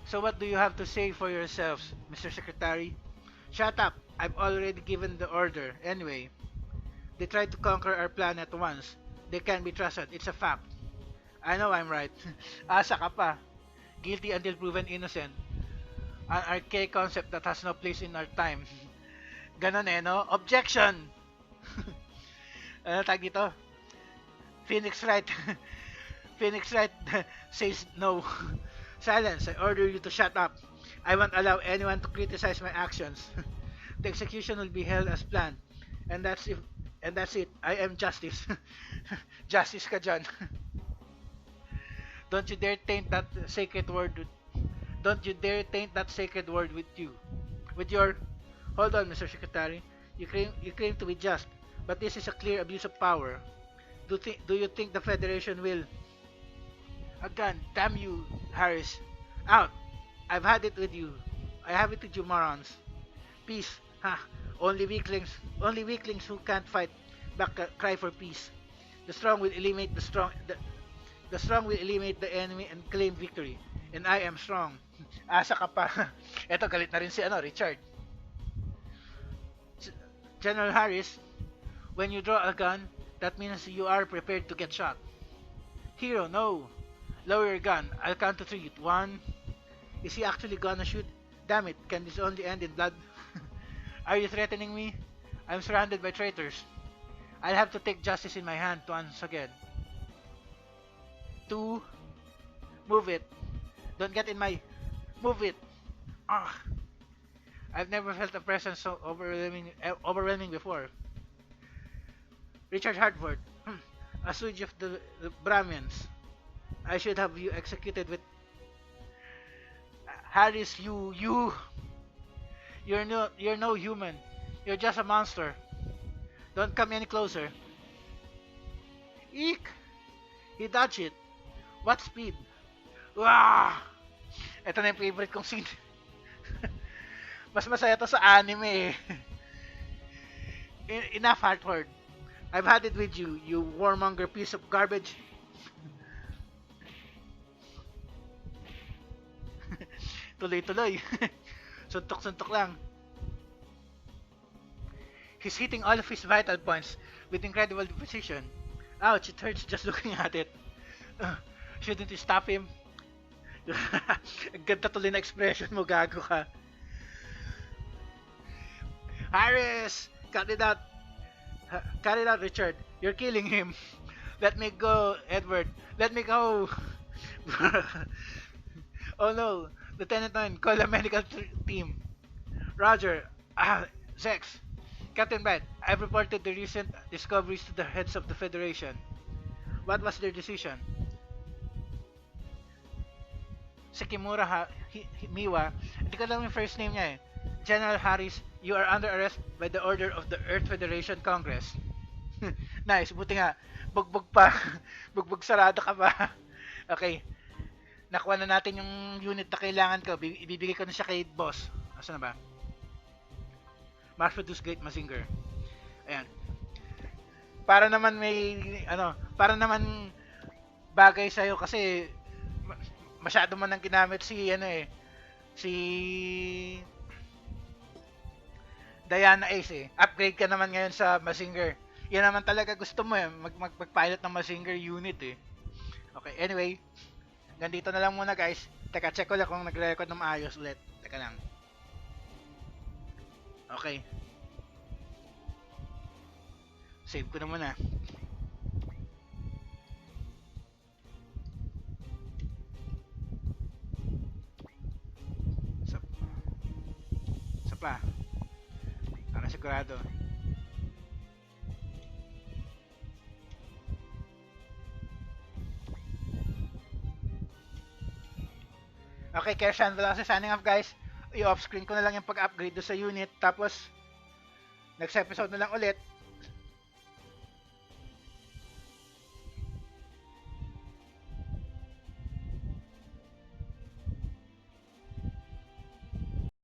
So what do you have to say for yourselves, Mr. Secretary? Shut up! I've already given the order. Anyway, they tried to conquer our planet once. They can't be trusted. It's a fact. I know I'm right. Asa ka pa. Guilty until proven innocent. An archaic concept that has no place in our time. Ganon eh, no? Objection! Ano tag dito? Phoenix Wright. Phoenix Wright says no. Silence. I order you to shut up. I won't allow anyone to criticize my actions. The execution will be held as planned. And that's it. I am justice. Justice ka dyan. Don't you dare taint that sacred word with, don't you dare taint that sacred word with you. With your hold on, Mr. Secretary. You claim to be just, but this is a clear abuse of power. Do you think the Federation will? Again, damn you, Harris. Out. I've had it with you. I have it with you, morons. Peace. Ha. Only weaklings who can't fight back cry for peace. The strong will eliminate the strong will eliminate the enemy and claim victory. And I am strong. Asa ka pa. Eto, galit na rin si Richard. General Harris, when you draw a gun, that means you are prepared to get shot. Hero, no. Lower your gun. I'll count to 3. 1. Is he actually gonna shoot? Damn it, can this only end in blood? Are you threatening me? I'm surrounded by traitors. I'll have to take justice in my hand once again. 2. Move it. Don't get in my... Move it. Ah. I've never felt a presence so overwhelming before. Richard Hartford. A stooge of the Brahmins. I should have you executed with... Harris, you're no human. You're just a monster. Don't come any closer. Eek! He dodged it. What speed? Wah! Ito na yung favorite kong scene. Mas masaya to sa anime eh. Enough, Hartford. I've had it with you, you warmonger piece of garbage. Tuloy-tuloy. Suntok-suntok lang. He's hitting all of his vital points with incredible precision. Ouch, it hurts just looking at it. Shouldn't you stop him? Ang ganda tuloy na expression mo, gago ka. Harris! Cut it out. Cut it out, Richard. You're killing him. Let me go, Edward. Let me go. Oh no. Lieutenant 9, call a medical team. Roger. Zex. Captain Brett, I've reported the recent discoveries to the heads of the Federation. What was their decision? Sekimura Miwa, hindi ko lang yung first name niya eh. General Harris, you are under arrest by the order of the Earth Federation Congress. Nice, buti nga. Bugbog pa. Bugbog sarado ka pa. Okay. Nakuha na natin yung unit na kailangan ko. Ibibigay ko na siya kay boss. Asa na ba? Mass produce great Mazinger. Ayan. Para naman para naman bagay sa'yo kasi masyado man nang ginamit si si Diana Ace eh. Upgrade ka naman ngayon sa Mazinger. Yan naman talaga gusto mo eh, mag-pilot ng Mazinger unit eh. Okay, anyway, ganito na lang muna guys. Teka, check ko lang kung nagre-record ng maayos ulit. Teka lang. Okay. Save ko na muna. Isa pa. Para sigurado. Okay, Kershan Veloce signing off guys. I-off screen ko na lang yung pag-upgrade do sa unit. Tapos, next episode na lang ulit.